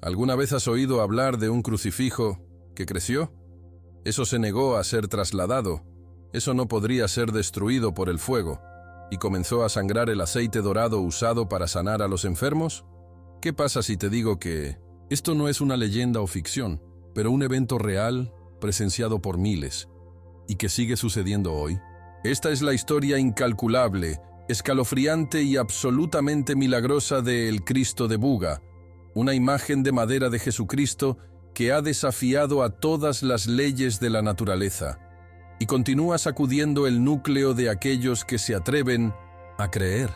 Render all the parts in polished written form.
¿Alguna vez has oído hablar de un crucifijo que creció? Eso se negó a ser trasladado. Eso no podría ser destruido por el fuego. ¿Y comenzó a sangrar el aceite dorado usado para sanar a los enfermos? ¿Qué pasa si te digo que esto no es una leyenda o ficción, pero un evento real presenciado por miles y que sigue sucediendo hoy? Esta es la historia incalculable, escalofriante y absolutamente milagrosa de El Cristo de Buga, una imagen de madera de Jesucristo que ha desafiado a todas las leyes de la naturaleza y continúa sacudiendo el núcleo de aquellos que se atreven a creer.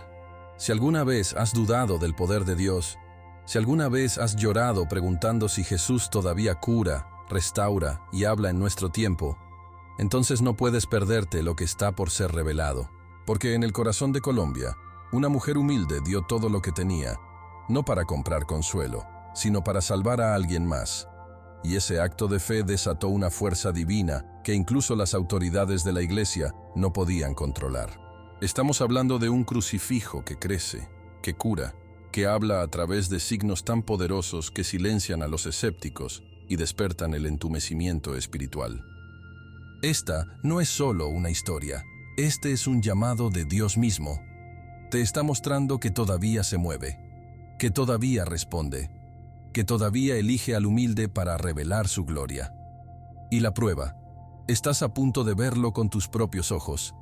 Si alguna vez has dudado del poder de Dios, si alguna vez has llorado preguntando si Jesús todavía cura, restaura y habla en nuestro tiempo, entonces no puedes perderte lo que está por ser revelado. Porque en el corazón de Colombia, una mujer humilde dio todo lo que tenía, no para comprar consuelo, sino para salvar a alguien más. Y ese acto de fe desató una fuerza divina que incluso las autoridades de la iglesia no podían controlar. Estamos hablando de un crucifijo que crece, que cura, que habla a través de signos tan poderosos que silencian a los escépticos y despertan el entumecimiento espiritual. Esta no es solo una historia, este es un llamado de Dios mismo. Te está mostrando que todavía se mueve, que todavía responde, que todavía elige al humilde para revelar su gloria. Y la prueba, estás a punto de verlo con tus propios ojos,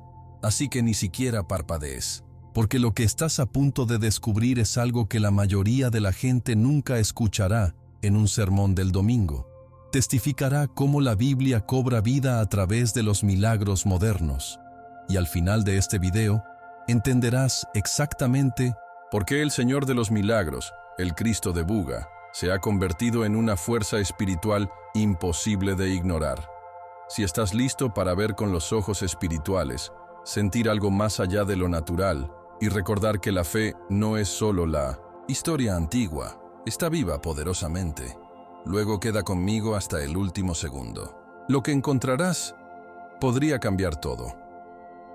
así que ni siquiera parpadees, porque lo que estás a punto de descubrir es algo que la mayoría de la gente nunca escuchará en un sermón del domingo. Testificará cómo la Biblia cobra vida a través de los milagros modernos. Y al final de este video, entenderás exactamente por qué el Señor de los Milagros, el Cristo de Buga, se ha convertido en una fuerza espiritual imposible de ignorar. Si estás listo para ver con los ojos espirituales, sentir algo más allá de lo natural y recordar que la fe no es solo la historia antigua, está viva poderosamente. Luego queda conmigo hasta el último segundo. Lo que encontrarás podría cambiar todo.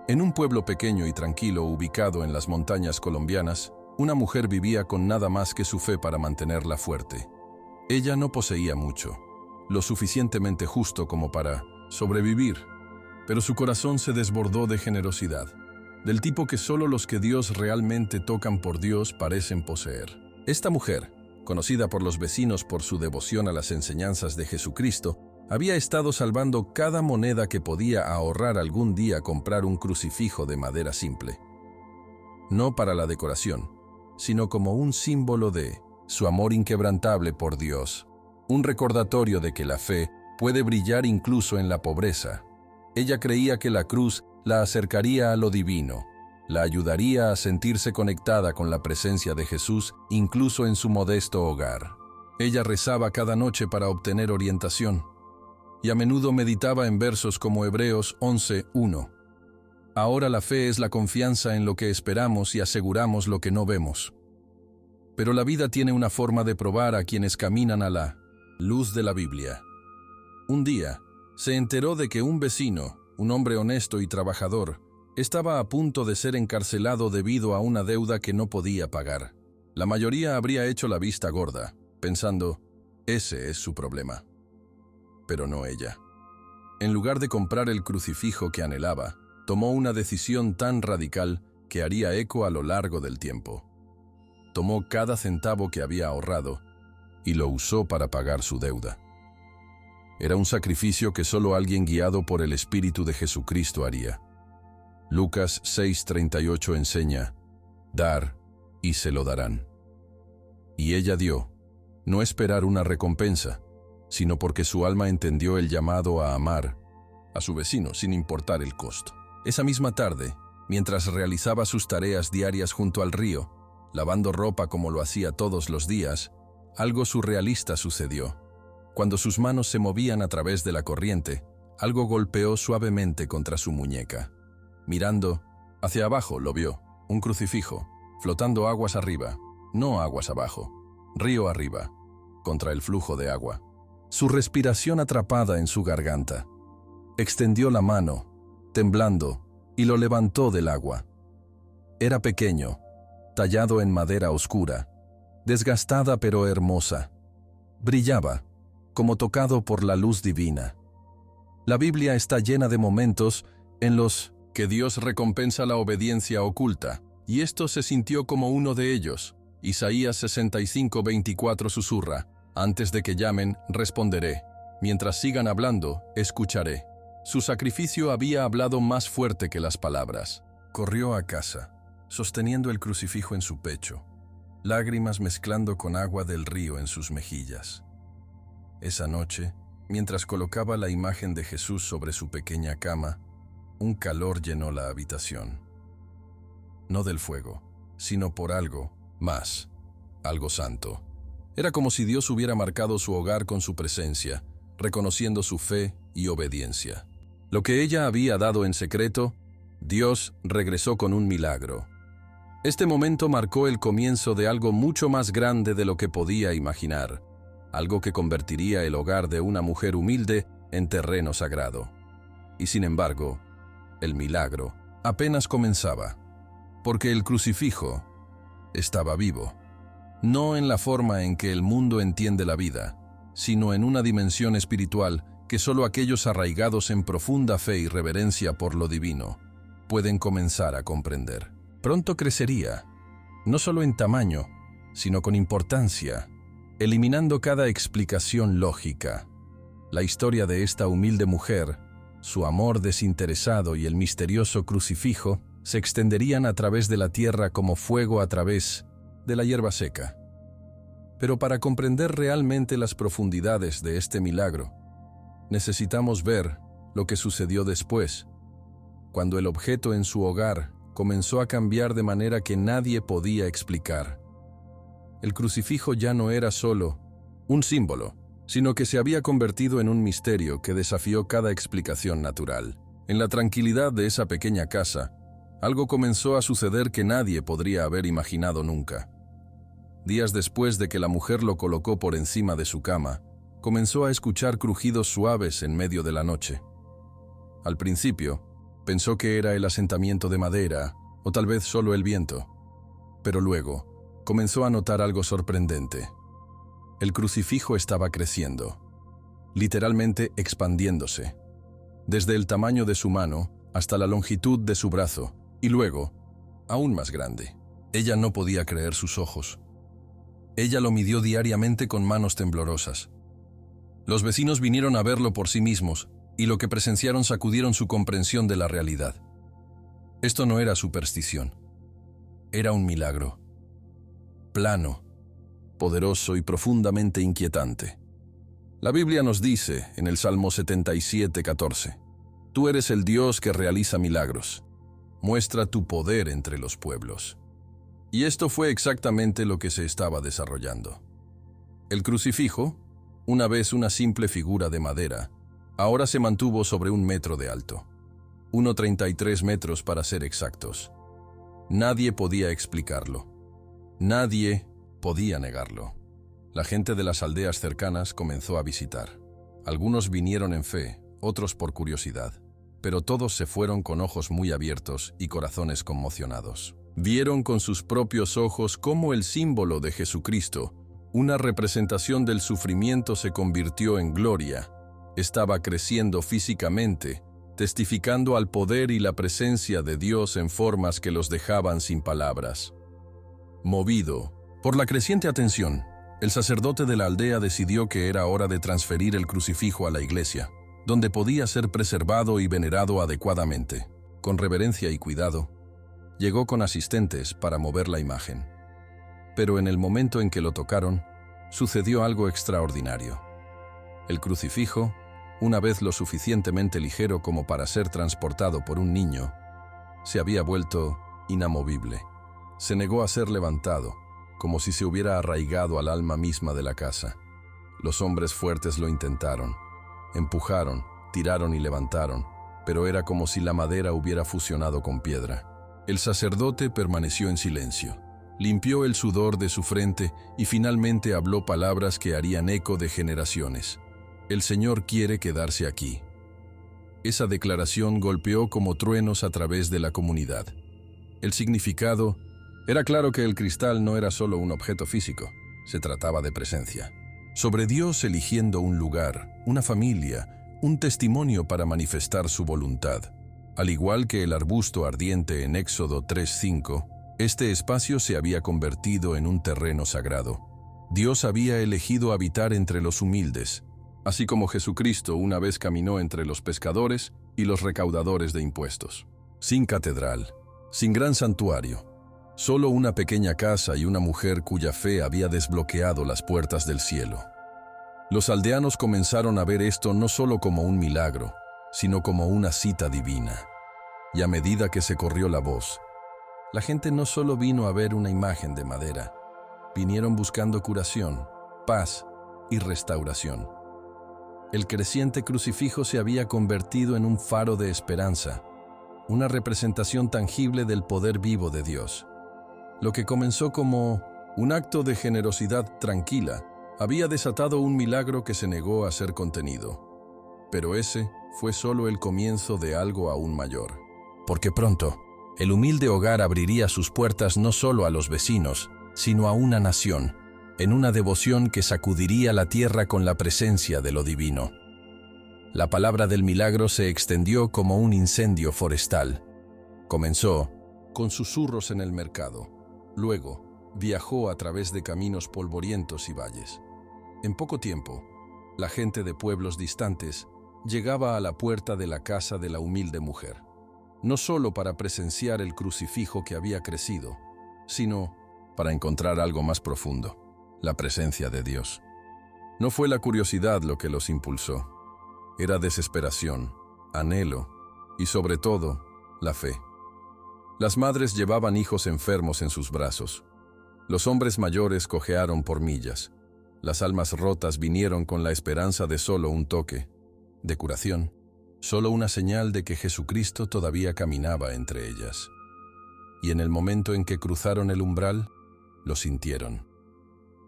En un pueblo pequeño y tranquilo ubicado en las montañas colombianas, una mujer vivía con nada más que su fe para mantenerla fuerte. Ella no poseía mucho, lo suficientemente justo como para sobrevivir, pero su corazón se desbordó de generosidad, del tipo que solo los que Dios realmente tocan por Dios parecen poseer. Esta mujer, conocida por los vecinos por su devoción a las enseñanzas de Jesucristo, había estado salvando cada moneda que podía ahorrar algún día comprar un crucifijo de madera simple. No para la decoración, sino como un símbolo de su amor inquebrantable por Dios, un recordatorio de que la fe puede brillar incluso en la pobreza. Ella creía que la cruz la acercaría a lo divino, la ayudaría a sentirse conectada con la presencia de Jesús incluso en su modesto hogar. Ella rezaba cada noche para obtener orientación, y a menudo meditaba en versos como Hebreos 11:1. Ahora la fe es la confianza en lo que esperamos y aseguramos lo que no vemos. Pero la vida tiene una forma de probar a quienes caminan a la luz de la Biblia. Un día, se enteró de que un vecino, un hombre honesto y trabajador, estaba a punto de ser encarcelado debido a una deuda que no podía pagar. La mayoría habría hecho la vista gorda, pensando, ese es su problema. Pero no ella. En lugar de comprar el crucifijo que anhelaba, tomó una decisión tan radical que haría eco a lo largo del tiempo. Tomó cada centavo que había ahorrado y lo usó para pagar su deuda. Era un sacrificio que solo alguien guiado por el Espíritu de Jesucristo haría. Lucas 6:38 enseña, dar y se lo darán. Y ella dio, no esperar una recompensa, sino porque su alma entendió el llamado a amar a su vecino sin importar el costo. Esa misma tarde, mientras realizaba sus tareas diarias junto al río, lavando ropa como lo hacía todos los días, algo surrealista sucedió. Cuando sus manos se movían a través de la corriente, algo golpeó suavemente contra su muñeca. Mirando hacia abajo lo vio, un crucifijo, flotando aguas arriba, no aguas abajo, río arriba, contra el flujo de agua. Su respiración atrapada en su garganta. Extendió la mano, temblando, y lo levantó del agua. Era pequeño, tallado en madera oscura, desgastada pero hermosa. brillaba, como tocado por la luz divina. La Biblia está llena de momentos en los que Dios recompensa la obediencia oculta, y esto se sintió como uno de ellos. Isaías 65:24 susurra: antes de que llamen, responderé. Mientras sigan hablando, escucharé. Su sacrificio había hablado más fuerte que las palabras. Corrió a casa, sosteniendo el crucifijo en su pecho, lágrimas mezclando con agua del río en sus mejillas. Esa noche, mientras colocaba la imagen de Jesús sobre su pequeña cama, un calor llenó la habitación. No del fuego, sino por algo más, algo santo. Era como si Dios hubiera marcado su hogar con su presencia, reconociendo su fe y obediencia. Lo que ella había dado en secreto, Dios regresó con un milagro. Este momento marcó el comienzo de algo mucho más grande de lo que podía imaginar, algo que convertiría el hogar de una mujer humilde en terreno sagrado. Y sin embargo, el milagro apenas comenzaba, porque el crucifijo estaba vivo, no en la forma en que el mundo entiende la vida, sino en una dimensión espiritual que solo aquellos arraigados en profunda fe y reverencia por lo divino pueden comenzar a comprender. Pronto crecería, no solo en tamaño, sino con importancia, eliminando cada explicación lógica. La historia de esta humilde mujer, su amor desinteresado y el misterioso crucifijo se extenderían a través de la tierra como fuego a través de la hierba seca. Pero para comprender realmente las profundidades de este milagro, necesitamos ver lo que sucedió después, cuando el objeto en su hogar comenzó a cambiar de manera que nadie podía explicar. El crucifijo ya no era solo un símbolo, sino que se había convertido en un misterio que desafió cada explicación natural. En la tranquilidad de esa pequeña casa, algo comenzó a suceder que nadie podría haber imaginado nunca. Días después de que la mujer lo colocó por encima de su cama, comenzó a escuchar crujidos suaves en medio de la noche. Al principio, pensó que era el asentamiento de madera, o tal vez solo el viento. Pero luego, comenzó a notar algo sorprendente. El crucifijo estaba creciendo, literalmente expandiéndose, desde el tamaño de su mano hasta la longitud de su brazo, y luego, aún más grande. Ella no podía creer sus ojos. Ella lo midió diariamente con manos temblorosas. Los vecinos vinieron a verlo por sí mismos, y lo que presenciaron sacudieron su comprensión de la realidad. Esto no era superstición. Era un milagro. Plano, poderoso y profundamente inquietante. La Biblia nos dice, en el Salmo 77:14, «Tú eres el Dios que realiza milagros. Muestra tu poder entre los pueblos». Y esto fue exactamente lo que se estaba desarrollando. El crucifijo, una vez una simple figura de madera, ahora se mantuvo sobre 1 metro de alto, 1,33 metros para ser exactos. Nadie podía explicarlo. Nadie podía negarlo. La gente de las aldeas cercanas comenzó a visitar. Algunos vinieron en fe, otros por curiosidad, pero todos se fueron con ojos muy abiertos y corazones conmocionados. Vieron con sus propios ojos cómo el símbolo de Jesucristo, una representación del sufrimiento, se convirtió en gloria. Estaba creciendo físicamente, testificando al poder y la presencia de Dios en formas que los dejaban sin palabras. Movido por la creciente atención, el sacerdote de la aldea decidió que era hora de transferir el crucifijo a la iglesia, donde podía ser preservado y venerado adecuadamente. Con reverencia y cuidado, llegó con asistentes para mover la imagen. Pero en el momento en que lo tocaron, sucedió algo extraordinario. El crucifijo, una vez lo suficientemente ligero como para ser transportado por un niño, se había vuelto inamovible. Se negó a ser levantado, como si se hubiera arraigado al alma misma de la casa. Los hombres fuertes lo intentaron. Empujaron, tiraron y levantaron, pero era como si la madera hubiera fusionado con piedra. El sacerdote permaneció en silencio. Limpió el sudor de su frente y finalmente habló palabras que harían eco de generaciones. «El Señor quiere quedarse aquí». Esa declaración golpeó como truenos a través de la comunidad. El significado era claro: que el cristal no era solo un objeto físico, se trataba de presencia. sobre Dios eligiendo un lugar, una familia, un testimonio para manifestar su voluntad. Al igual que el arbusto ardiente en Éxodo 3:5, este espacio se había convertido en un terreno sagrado. Dios había elegido habitar entre los humildes, así como Jesucristo una vez caminó entre los pescadores y los recaudadores de impuestos. Sin catedral, sin gran santuario, solo una pequeña casa y una mujer cuya fe había desbloqueado las puertas del cielo. Los aldeanos comenzaron a ver esto no solo como un milagro, sino como una cita divina. Y a medida que se corrió la voz, la gente no solo vino a ver una imagen de madera, vinieron buscando curación, paz y restauración. El creciente crucifijo se había convertido en un faro de esperanza, una representación tangible del poder vivo de Dios. Lo que comenzó como un acto de generosidad tranquila, había desatado un milagro que se negó a ser contenido. Pero ese fue solo el comienzo de algo aún mayor. Porque pronto, el humilde hogar abriría sus puertas no solo a los vecinos, sino a una nación, en una devoción que sacudiría la tierra con la presencia de lo divino. La palabra del milagro se extendió como un incendio forestal. Comenzó con susurros en el mercado. Luego, viajó a través de caminos polvorientos y valles. En poco tiempo, la gente de pueblos distantes llegaba a la puerta de la casa de la humilde mujer, no solo para presenciar el crucifijo que había crecido, sino para encontrar algo más profundo, la presencia de Dios. No fue la curiosidad lo que los impulsó, era desesperación, anhelo y, sobre todo, la fe. Las madres llevaban hijos enfermos en sus brazos. Los hombres mayores cojearon por millas. Las almas rotas vinieron con la esperanza de solo un toque, de curación, solo una señal de que Jesucristo todavía caminaba entre ellas. Y en el momento en que cruzaron el umbral, lo sintieron.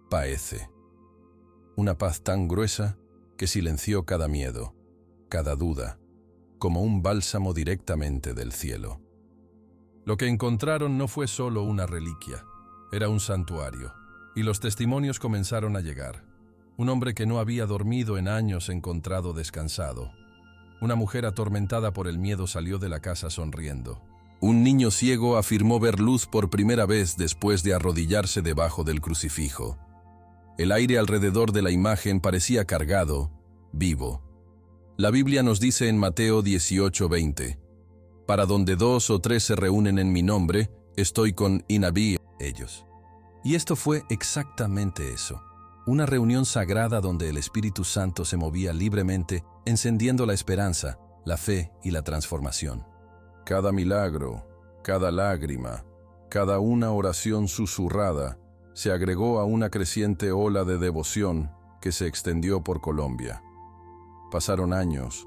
Paece. Una paz tan gruesa que silenció cada miedo, cada duda, como un bálsamo directamente del cielo. Lo que encontraron no fue solo una reliquia, era un santuario, y los testimonios comenzaron a llegar. Un hombre que no había dormido en años encontrado descansado. Una mujer atormentada por el miedo salió de la casa sonriendo. Un niño ciego afirmó ver luz por primera vez después de arrodillarse debajo del crucifijo. El aire alrededor de la imagen parecía cargado, vivo. La Biblia nos dice en Mateo 18:20, «Para donde 2 o 3 se reúnen en mi nombre, estoy con ellos». Y esto fue exactamente eso. Una reunión sagrada donde el Espíritu Santo se movía libremente, encendiendo la esperanza, la fe y la transformación. Cada milagro, cada lágrima, cada una oración susurrada, se agregó a una creciente ola de devoción que se extendió por Colombia. Pasaron años,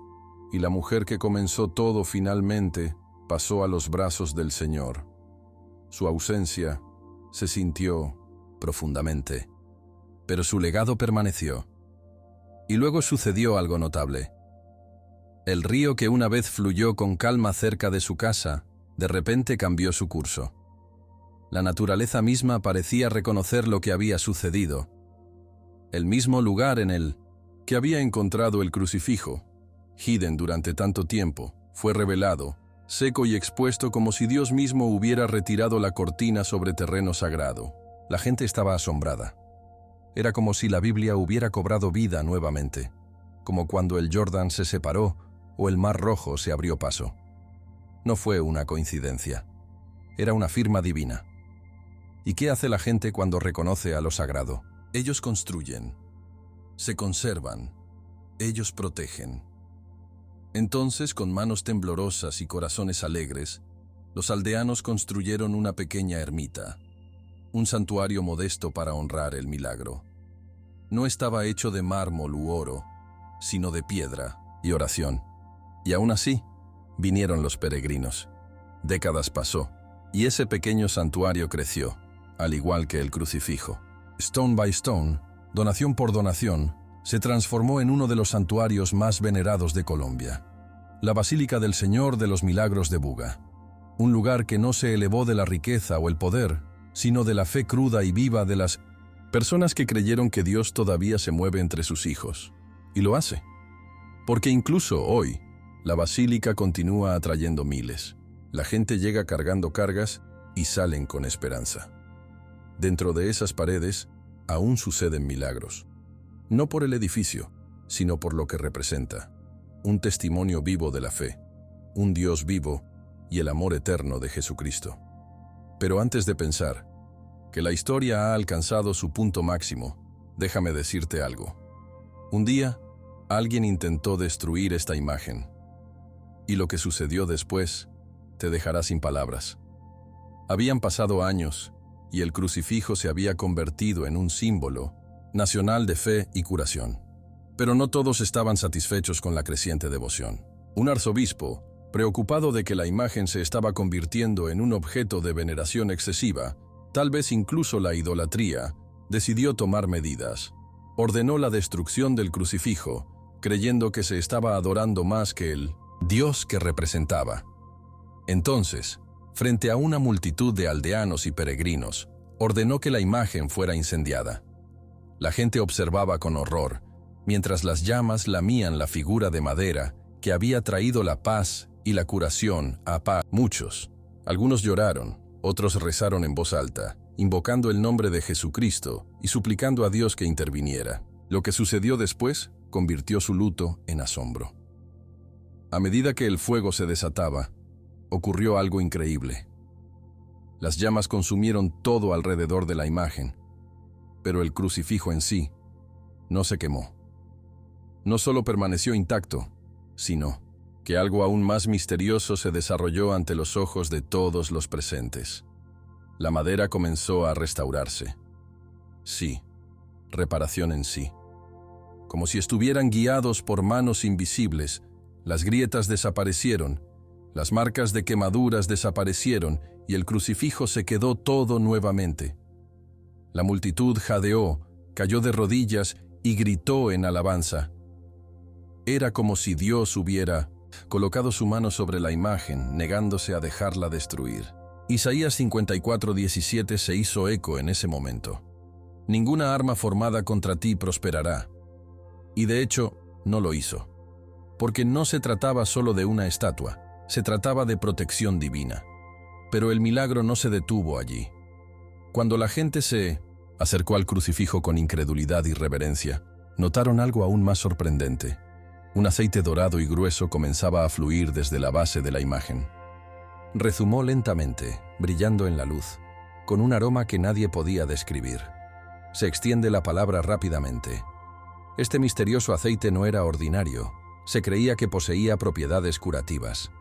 y la mujer que comenzó todo finalmente pasó a los brazos del Señor. Su ausencia se sintió profundamente, pero su legado permaneció. Y luego sucedió algo notable. El río que una vez fluyó con calma cerca de su casa, de repente cambió su curso. La naturaleza misma parecía reconocer lo que había sucedido. El mismo lugar en el que había encontrado el crucifijo, hidden durante tanto tiempo, fue revelado, seco y expuesto como si Dios mismo hubiera retirado la cortina sobre terreno sagrado. La gente estaba asombrada. Era como si la Biblia hubiera cobrado vida nuevamente, como cuando el Jordán se separó o el Mar Rojo se abrió paso. No fue una coincidencia, era una firma divina. ¿Y qué hace la gente cuando reconoce a lo sagrado? Ellos construyen, se conservan, ellos protegen. Entonces, con manos temblorosas y corazones alegres, los aldeanos construyeron una pequeña ermita, un santuario modesto para honrar el milagro. No estaba hecho de mármol u oro, sino de piedra y oración. Y aún así, vinieron los peregrinos. Décadas pasó, y ese pequeño santuario creció, al igual que el crucifijo. Stone by stone, donación por donación, se transformó en uno de los santuarios más venerados de Colombia. La Basílica del Señor de los Milagros de Buga. Un lugar que no se elevó de la riqueza o el poder, sino de la fe cruda y viva de las Personas que creyeron que Dios todavía se mueve entre sus hijos. Y lo hace. Porque incluso hoy, la basílica continúa atrayendo miles. La gente llega cargando cargas y salen con esperanza. Dentro de esas paredes aún suceden milagros. No por el edificio, sino por lo que representa. Un testimonio vivo de la fe, un Dios vivo y el amor eterno de Jesucristo. Pero antes de pensar que la historia ha alcanzado su punto máximo, déjame decirte algo. Un día, alguien intentó destruir esta imagen, y lo que sucedió después te dejará sin palabras. Habían pasado años, y el crucifijo se había convertido en un símbolo nacional de fe y curación. Pero no todos estaban satisfechos con la creciente devoción. Un arzobispo, preocupado de que la imagen se estaba convirtiendo en un objeto de veneración excesiva, tal vez incluso la idolatría, decidió tomar medidas. Ordenó la destrucción del crucifijo, creyendo que se estaba adorando más que el Dios que representaba. Entonces, frente a una multitud de aldeanos y peregrinos, ordenó que la imagen fuera incendiada. La gente observaba con horror, mientras las llamas lamían la figura de madera que había traído la paz y la curación a muchos. Algunos lloraron, otros rezaron en voz alta, invocando el nombre de Jesucristo y suplicando a Dios que interviniera. Lo que sucedió después convirtió su luto en asombro. A medida que el fuego se desataba, ocurrió algo increíble. Las llamas consumieron todo alrededor de la imagen, pero el crucifijo en sí no se quemó. No solo permaneció intacto, sino que algo aún más misterioso se desarrolló ante los ojos de todos los presentes. La madera comenzó a restaurarse. Sí, reparación en sí. Como si estuvieran guiados por manos invisibles, las grietas desaparecieron, las marcas de quemaduras desaparecieron y el crucifijo se quedó todo nuevamente. La multitud jadeó, cayó de rodillas y gritó en alabanza. Era como si Dios hubiera colocado su mano sobre la imagen, negándose a dejarla destruir. Isaías 54:17 se hizo eco en ese momento. Ninguna arma formada contra ti prosperará. Y de hecho, no lo hizo. Porque no se trataba solo de una estatua, se trataba de protección divina. Pero el milagro no se detuvo allí. Cuando la gente se acercó al crucifijo con incredulidad y reverencia, notaron algo aún más sorprendente. Un aceite dorado y grueso comenzaba a fluir desde la base de la imagen. Rezumó lentamente, brillando en la luz, con un aroma que nadie podía describir. Se extiende la palabra rápidamente. Este misterioso aceite no era ordinario, se creía que poseía propiedades curativas.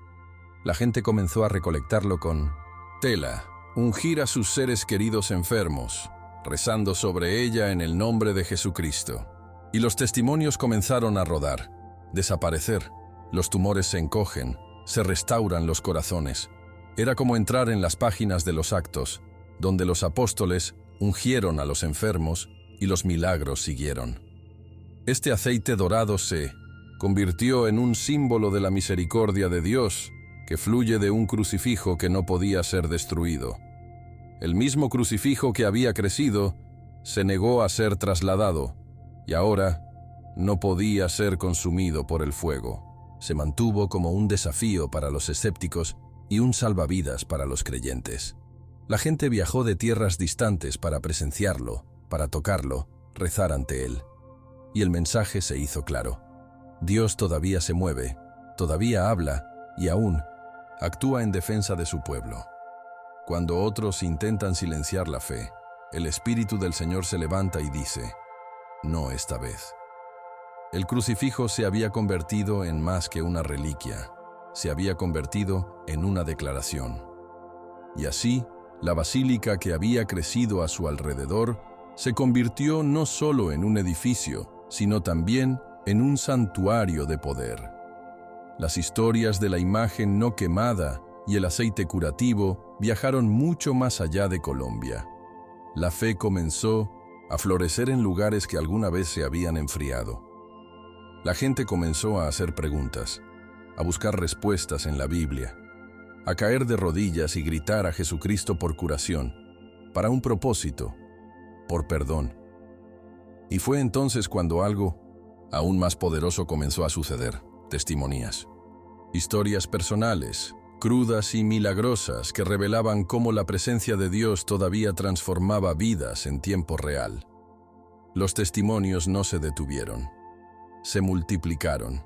La gente comenzó a recolectarlo con tela, ungir a sus seres queridos enfermos, rezando sobre ella en el nombre de Jesucristo. Y los testimonios comenzaron a rodar, desaparecer. Los tumores se encogen, se restauran los corazones. Era como entrar en las páginas de los Actos, donde los apóstoles ungieron a los enfermos y los milagros siguieron. Este aceite dorado se convirtió en un símbolo de la misericordia de Dios, que fluye de un crucifijo que no podía ser destruido. El mismo crucifijo que había crecido se negó a ser trasladado, y ahora no podía ser consumido por el fuego. Se mantuvo como un desafío para los escépticos y un salvavidas para los creyentes. La gente viajó de tierras distantes para presenciarlo, para tocarlo, rezar ante él. Y el mensaje se hizo claro. Dios todavía se mueve, todavía habla y aún actúa en defensa de su pueblo. Cuando otros intentan silenciar la fe, el Espíritu del Señor se levanta y dice, no esta vez. El crucifijo se había convertido en más que una reliquia, se había convertido en una declaración. Y así, la basílica que había crecido a su alrededor se convirtió no solo en un edificio, sino también en un santuario de poder. Las historias de la imagen no quemada y el aceite curativo viajaron mucho más allá de Colombia. La fe comenzó a florecer en lugares que alguna vez se habían enfriado. La gente comenzó a hacer preguntas, a buscar respuestas en la Biblia, a caer de rodillas y gritar a Jesucristo por curación, para un propósito, por perdón. Y fue entonces cuando algo aún más poderoso comenzó a suceder. Testimonias. Historias personales, crudas y milagrosas, que revelaban cómo la presencia de Dios todavía transformaba vidas en tiempo real. Los testimonios no se detuvieron. Se multiplicaron.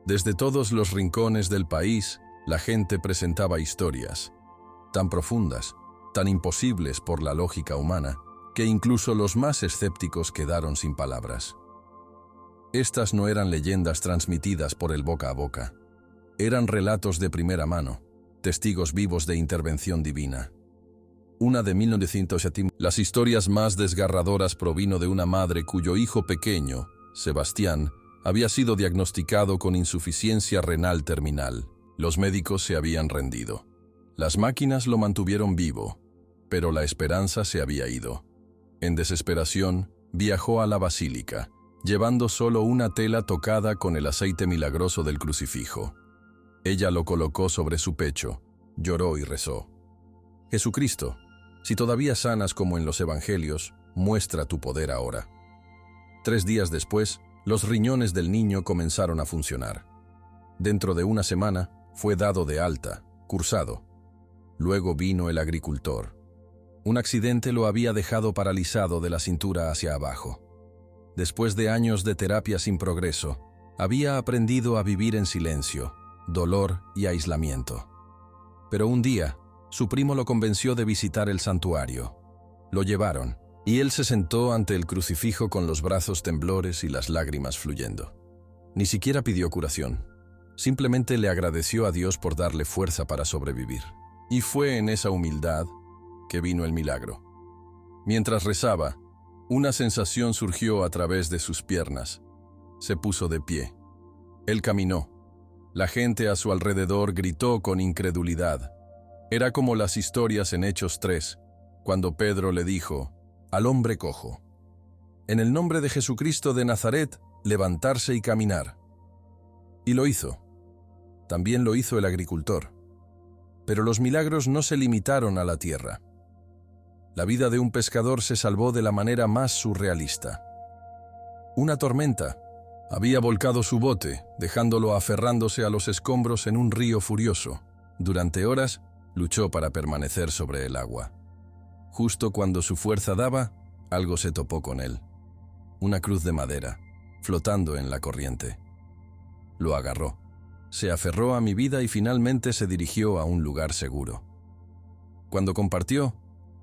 Desde todos los rincones del país, la gente presentaba historias, tan profundas, tan imposibles por la lógica humana, que incluso los más escépticos quedaron sin palabras. Estas no eran leyendas transmitidas por el boca a boca. Eran relatos de primera mano, testigos vivos de intervención divina. Una de 1970. Las historias más desgarradoras provino de una madre cuyo hijo pequeño, Sebastián, había sido diagnosticado con insuficiencia renal terminal. Los médicos se habían rendido. Las máquinas lo mantuvieron vivo, pero la esperanza se había ido. En desesperación, viajó a la basílica, llevando solo una tela tocada con el aceite milagroso del crucifijo. Ella lo colocó sobre su pecho, lloró y rezó. Jesucristo, si todavía sanas como en los evangelios, muestra tu poder ahora. 3 días después, los riñones del niño comenzaron a funcionar. Dentro de una semana, fue dado de alta, cursado. Luego vino el agricultor. Un accidente lo había dejado paralizado de la cintura hacia abajo. Después de años de terapia sin progreso, había aprendido a vivir en silencio, dolor y aislamiento. Pero un día, su primo lo convenció de visitar el santuario. Lo llevaron, y él se sentó ante el crucifijo con los brazos temblores y las lágrimas fluyendo. Ni siquiera pidió curación. Simplemente le agradeció a Dios por darle fuerza para sobrevivir. Y fue en esa humildad que vino el milagro. Mientras rezaba, una sensación surgió a través de sus piernas. Se puso de pie. Él caminó. La gente a su alrededor gritó con incredulidad. Era como las historias en Hechos 3, cuando Pedro le dijo al hombre cojo: «En el nombre de Jesucristo de Nazaret, levantarse y caminar». Y lo hizo. También lo hizo el agricultor. Pero los milagros no se limitaron a la tierra. La vida de un pescador se salvó de la manera más surrealista. Una tormenta había volcado su bote, dejándolo aferrándose a los escombros en un río furioso. Durante horas, luchó para permanecer sobre el agua. Justo cuando su fuerza daba, algo se topó con él. Una cruz de madera, flotando en la corriente. Lo agarró. Se aferró a mi vida y finalmente se dirigió a un lugar seguro. Cuando compartió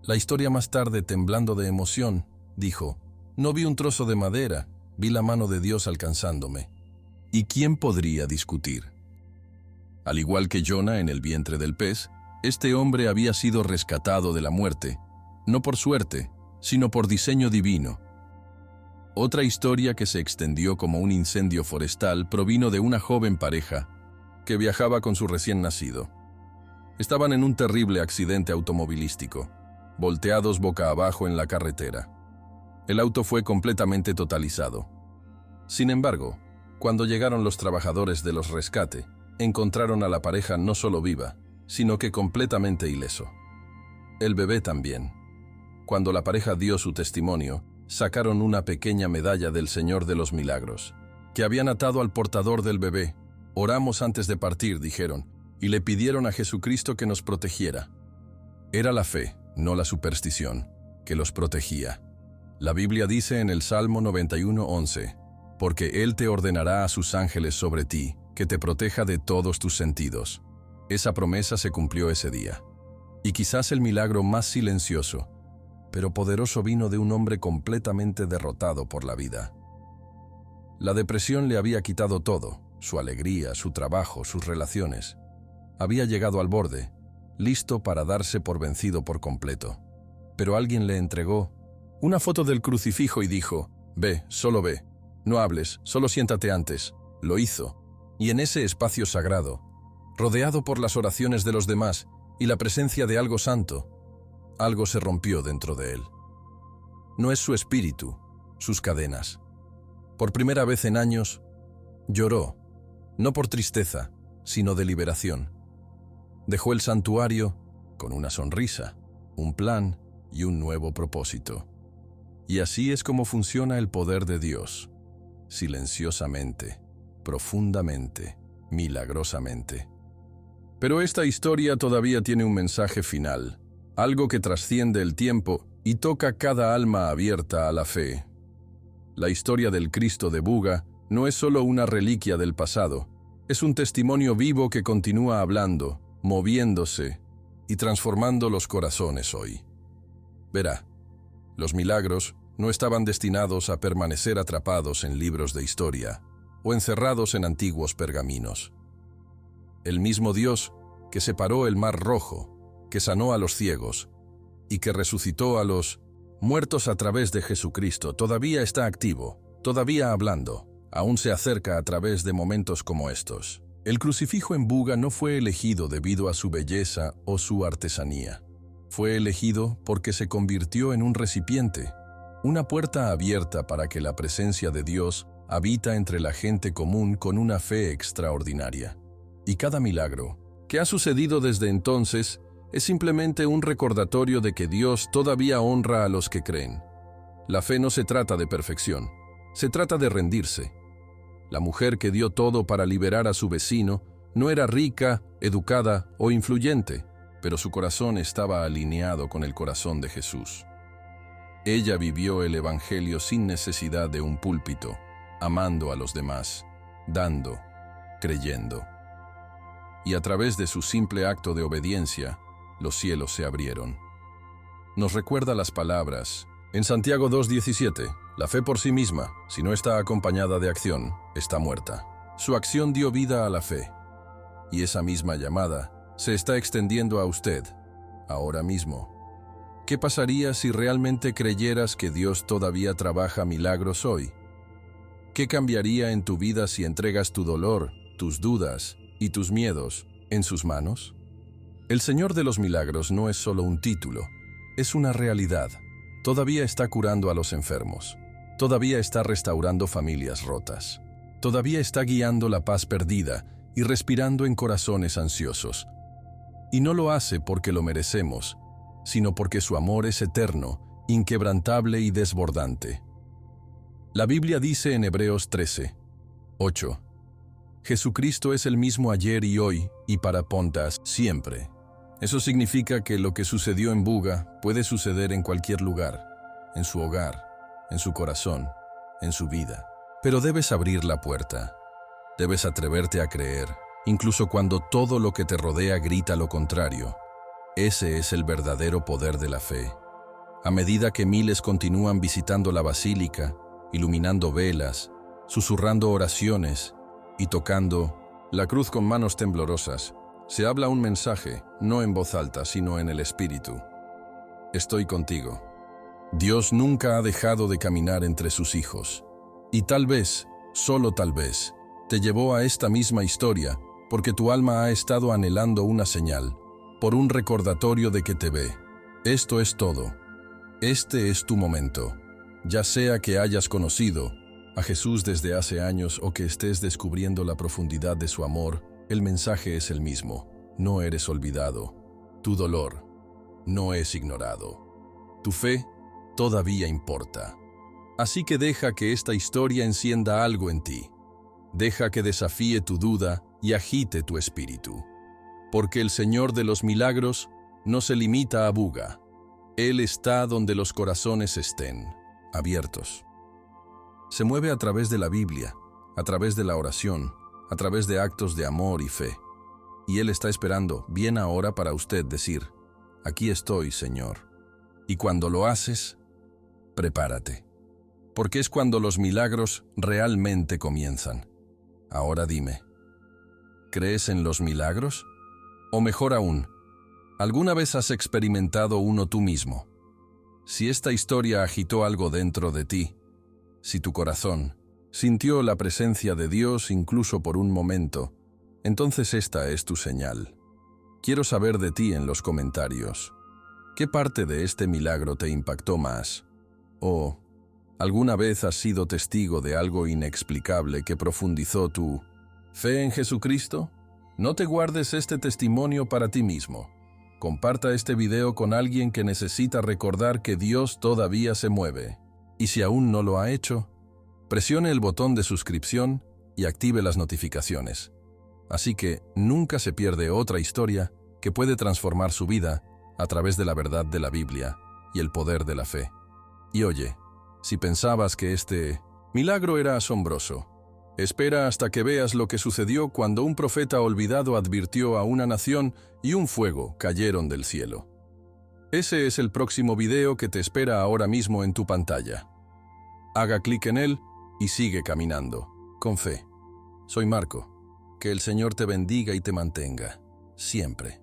la historia más tarde, temblando de emoción, dijo: «No vi un trozo de madera, vi la mano de Dios alcanzándome». ¿Y quién podría discutir? Al igual que Jona en el vientre del pez, este hombre había sido rescatado de la muerte, no por suerte, sino por diseño divino. Otra historia que se extendió como un incendio forestal provino de una joven pareja que viajaba con su recién nacido. Estaban en un terrible accidente automovilístico, volteados boca abajo en la carretera. El auto fue completamente totalizado. Sin embargo, cuando llegaron los trabajadores de los rescate, encontraron a la pareja no solo viva, sino que completamente ileso. El bebé también. Cuando la pareja dio su testimonio, sacaron una pequeña medalla del Señor de los Milagros, que habían atado al portador del bebé. «Oramos antes de partir», dijeron, y le pidieron a Jesucristo que nos protegiera. Era la fe, no la superstición, que los protegía. La Biblia dice en el Salmo 91:11, «Porque Él te ordenará a sus ángeles sobre ti, que te proteja de todos tus sentidos». Esa promesa se cumplió ese día. Y quizás el milagro más silencioso, pero poderoso, vino de un hombre completamente derrotado por la vida. La depresión le había quitado todo, su alegría, su trabajo, sus relaciones. Había llegado al borde, listo para darse por vencido por completo. Pero alguien le entregó una foto del crucifijo y dijo: «Ve, solo ve, no hables, solo siéntate antes». Lo hizo, y en ese espacio sagrado, rodeado por las oraciones de los demás y la presencia de algo santo, algo se rompió dentro de él. No es su espíritu, sus cadenas. Por primera vez en años, lloró, no por tristeza, sino de liberación. Dejó el santuario con una sonrisa, un plan y un nuevo propósito. Y así es como funciona el poder de Dios. Silenciosamente, profundamente, milagrosamente. Pero esta historia todavía tiene un mensaje final, algo que trasciende el tiempo y toca cada alma abierta a la fe. La historia del Cristo de Buga no es solo una reliquia del pasado, es un testimonio vivo que continúa hablando, moviéndose y transformando los corazones hoy. Verá, los milagros no estaban destinados a permanecer atrapados en libros de historia o encerrados en antiguos pergaminos. El mismo Dios que separó el Mar Rojo, que sanó a los ciegos y que resucitó a los muertos a través de Jesucristo, todavía está activo, todavía hablando, aún se acerca a través de momentos como estos. El crucifijo en Buga no fue elegido debido a su belleza o su artesanía. Fue elegido porque se convirtió en un recipiente, una puerta abierta para que la presencia de Dios habita entre la gente común con una fe extraordinaria. Y cada milagro que ha sucedido desde entonces es simplemente un recordatorio de que Dios todavía honra a los que creen. La fe no se trata de perfección, se trata de rendirse. La mujer que dio todo para liberar a su vecino no era rica, educada o influyente, pero su corazón estaba alineado con el corazón de Jesús. Ella vivió el Evangelio sin necesidad de un púlpito, amando a los demás, dando, creyendo. Y a través de su simple acto de obediencia, los cielos se abrieron. Nos recuerda las palabras en Santiago 2:17, la fe por sí misma, si no está acompañada de acción, está muerta. Su acción dio vida a la fe, y esa misma llamada se está extendiendo a usted, ahora mismo. ¿Qué pasaría si realmente creyeras que Dios todavía trabaja milagros hoy? ¿Qué cambiaría en tu vida si entregas tu dolor, tus dudas y tus miedos en sus manos? El Señor de los Milagros no es solo un título, es una realidad. Todavía está curando a los enfermos, todavía está restaurando familias rotas, todavía está guiando la paz perdida y respirando en corazones ansiosos. Y no lo hace porque lo merecemos, sino porque su amor es eterno, inquebrantable y desbordante. La Biblia dice en Hebreos 13:8, Jesucristo es el mismo ayer y hoy y para Pontas siempre. Eso significa que lo que sucedió en Buga puede suceder en cualquier lugar, en su hogar, en su corazón, en su vida. Pero debes abrir la puerta. Debes atreverte a creer, incluso cuando todo lo que te rodea grita lo contrario. Ese es el verdadero poder de la fe. A medida que miles continúan visitando la basílica, iluminando velas, susurrando oraciones y tocando la cruz con manos temblorosas, se habla un mensaje, no en voz alta, sino en el espíritu. Estoy contigo. Dios nunca ha dejado de caminar entre sus hijos. Y tal vez, solo tal vez, te llevó a esta misma historia porque tu alma ha estado anhelando una señal, por un recordatorio de que te ve. Esto es todo. Este es tu momento. Ya sea que hayas conocido a Jesús desde hace años o que estés descubriendo la profundidad de su amor, el mensaje es el mismo. No eres olvidado. Tu dolor no es ignorado. Tu fe todavía importa. Así que deja que esta historia encienda algo en ti. Deja que desafíe tu duda y agite tu espíritu. Porque el Señor de los Milagros no se limita a Buga. Él está donde los corazones estén, abiertos. Se mueve a través de la Biblia, a través de la oración, a través de actos de amor y fe. Y Él está esperando, bien ahora, para usted decir, aquí estoy, Señor. Y cuando lo haces, prepárate. Porque es cuando los milagros realmente comienzan. Ahora dime, ¿crees en los milagros? O mejor aún, ¿alguna vez has experimentado uno tú mismo? Si esta historia agitó algo dentro de ti, si tu corazón sintió la presencia de Dios incluso por un momento, entonces esta es tu señal. Quiero saber de ti en los comentarios. ¿Qué parte de este milagro te impactó más? ¿O alguna vez has sido testigo de algo inexplicable que profundizó tu fe en Jesucristo? No te guardes este testimonio para ti mismo. Comparta este video con alguien que necesita recordar que Dios todavía se mueve. Y si aún no lo ha hecho, presione el botón de suscripción y active las notificaciones. Así que nunca se pierde otra historia que puede transformar su vida a través de la verdad de la Biblia y el poder de la fe. Y oye, si pensabas que este milagro era asombroso, espera hasta que veas lo que sucedió cuando un profeta olvidado advirtió a una nación y un fuego cayeron del cielo. Ese es el próximo video que te espera ahora mismo en tu pantalla. Haga clic en él y sigue caminando, con fe. Soy Marco. Que el Señor te bendiga y te mantenga, siempre.